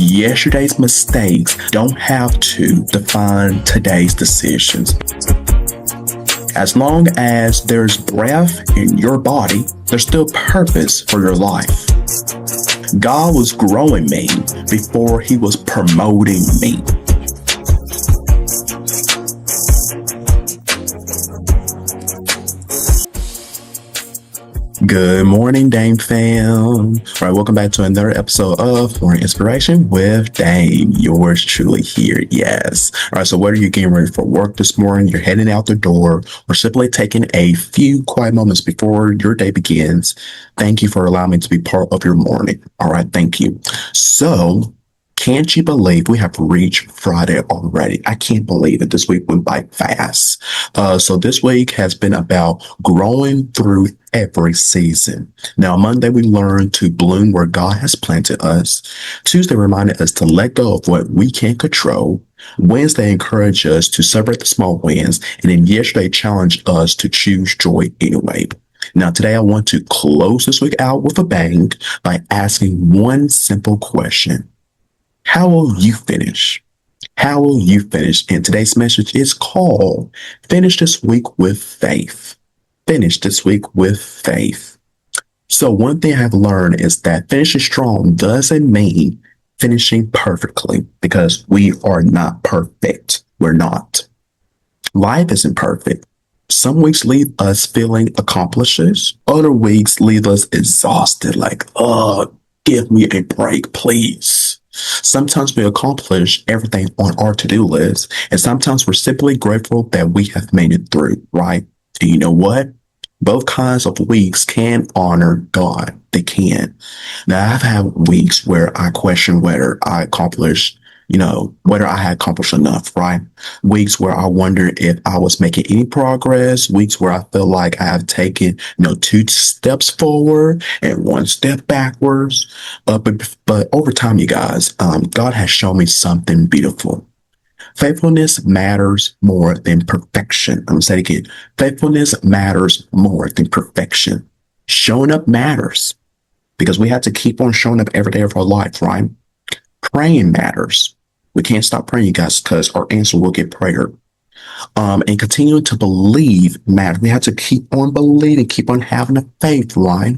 Yesterday's mistakes don't have to define today's decisions. As long as there's breath in your body, there's still purpose for your life. God was growing me before he was promoting me. Good morning, Dame fam. All right, welcome back to another episode of Morning Inspiration with Dame. Yours truly here, yes. All right, so whether you're getting ready for work this morning, you're heading out the door, or simply taking a few quiet moments before your day begins, thank you for allowing me to be part of your morning. All right, thank you. So, can't you believe we have reached Friday already? I can't believe it. This week went by fast. So this week has been about growing through every season. Now, Monday, we learned to bloom where God has planted us. Tuesday reminded us to let go of what we can't control. Wednesday encouraged us to celebrate the small wins. And then yesterday challenged us to choose joy anyway. Now, today, I want to close this week out with a bang by asking one simple question. How will you finish? How will you finish? And today's message is called Finish This Week with Faith. Finish this week with faith. So one thing I've learned is that finishing strong doesn't mean finishing perfectly, because we are not perfect. We're not. Life isn't perfect. Some weeks leave us feeling accomplished. Other weeks leave us exhausted, like, give me a break, please. Sometimes we accomplish everything on our to-do list, and sometimes we're simply grateful that we have made it through, right? And you know what? Both kinds of weeks can honor God. They can. Now, I've had weeks where I question whether I accomplished, whether I had accomplished enough, right? Weeks where I wonder if I was making any progress. Weeks where I feel like I have taken, 2 steps forward and 1 step backwards. But over time, you guys, God has shown me something beautiful. Faithfulness matters more than perfection. I'm going to say it again. Faithfulness matters more than perfection. Showing up matters because we have to keep on showing up every day of our life, right? Praying matters. We can't stop praying, you guys, because our answer will get prayer. And continuing to believe matters. We have to keep on believing, keep on having the faith, right?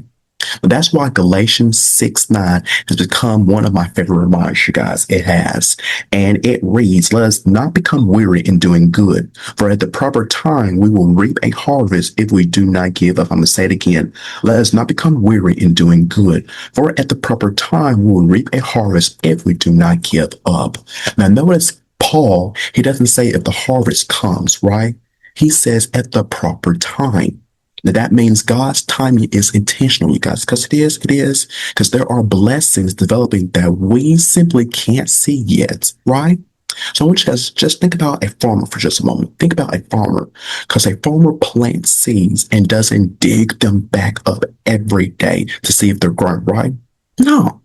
But that's why Galatians 6:9 has become one of my favorite reminders, you guys. It has. And it reads, let us not become weary in doing good, for at the proper time we will reap a harvest if we do not give up. I'm going to say it again. Let us not become weary in doing good, for at the proper time we will reap a harvest if we do not give up. Now notice Paul, he doesn't say if the harvest comes, right? He says at the proper time. Now that means God's timing is intentional, you guys, because it is, because there are blessings developing that we simply can't see yet, right? So I want you guys to just think about a farmer for just a moment. Think about a farmer, because a farmer plants seeds and doesn't dig them back up every day to see if they're growing, right? No,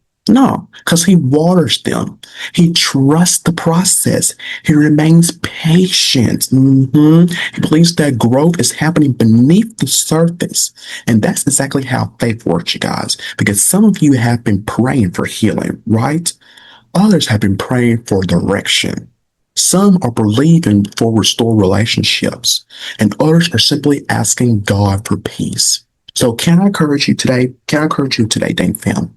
because he waters them. He trusts the process. He remains patient. He believes that growth is happening beneath the surface. And that's exactly how faith works, you guys. Because some of you have been praying for healing, right? Others have been praying for direction. Some are believing for restored relationships. And others are simply asking God for peace. So can I encourage you today? Dame fam?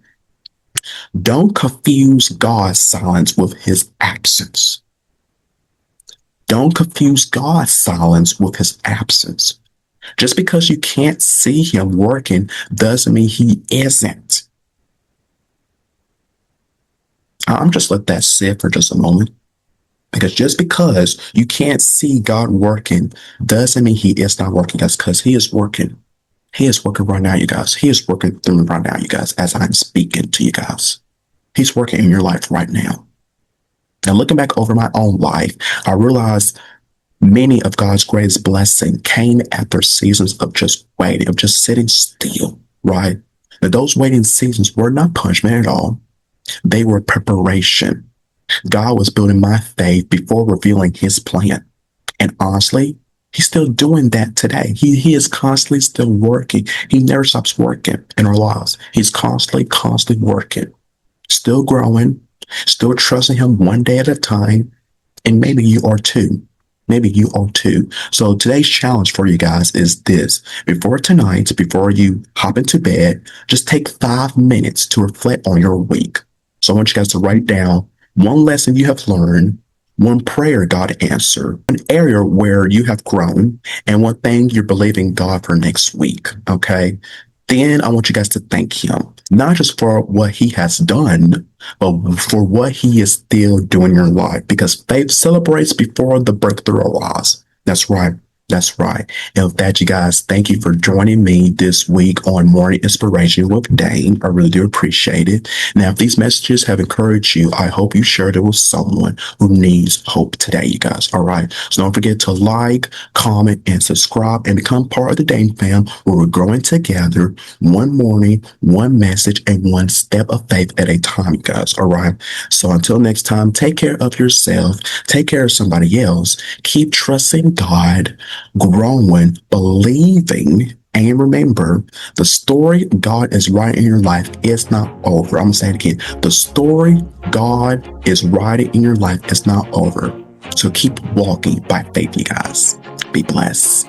Don't confuse God's silence with his absence. Don't confuse God's silence with his absence. Just because you can't see him working doesn't mean he isn't. I'm just let that sit for just a moment. Because just because you can't see God working doesn't mean he is not working. That's because he is working. He is working right now, you guys. He is working through me right now, you guys, as I'm speaking to you guys. He's working in your life right now. And looking back over my own life, I realized many of God's greatest blessings came after seasons of just waiting, of just sitting still, right? Now, those waiting seasons were not punishment at all. They were preparation. God was building my faith before revealing his plan. And honestly, he's still doing that today. He is constantly still working. He never stops working in our lives. He's constantly working, still growing, still trusting Him one day at a time. And maybe you are too. Maybe you are too. So today's challenge for you guys is this. Before tonight, before you hop into bed, just take 5 minutes to reflect on your week. So I want you guys to write down one lesson you have learned, one prayer God answered, an area where you have grown, and one thing you're believing God for next week. Okay. Then I want you guys to thank Him, not just for what He has done, but for what He is still doing in your life, because faith celebrates before the breakthrough arrives. That's right. That's right. And with that, you guys, thank you for joining me this week on Morning Inspiration with Dane. I really do appreciate it. Now, if these messages have encouraged you, I hope you shared it with someone who needs hope today, you guys. All right. So don't forget to like, comment, and subscribe and become part of the Dane fam, where we're growing together, one morning, one message, and one step of faith at a time, you guys. All right. So until next time, take care of yourself, take care of somebody else, keep trusting God, growing, believing, and remember, the story God is writing in your life is not over. I'm going to say it again. The story God is writing in your life is not over. So keep walking by faith, you guys. Be blessed.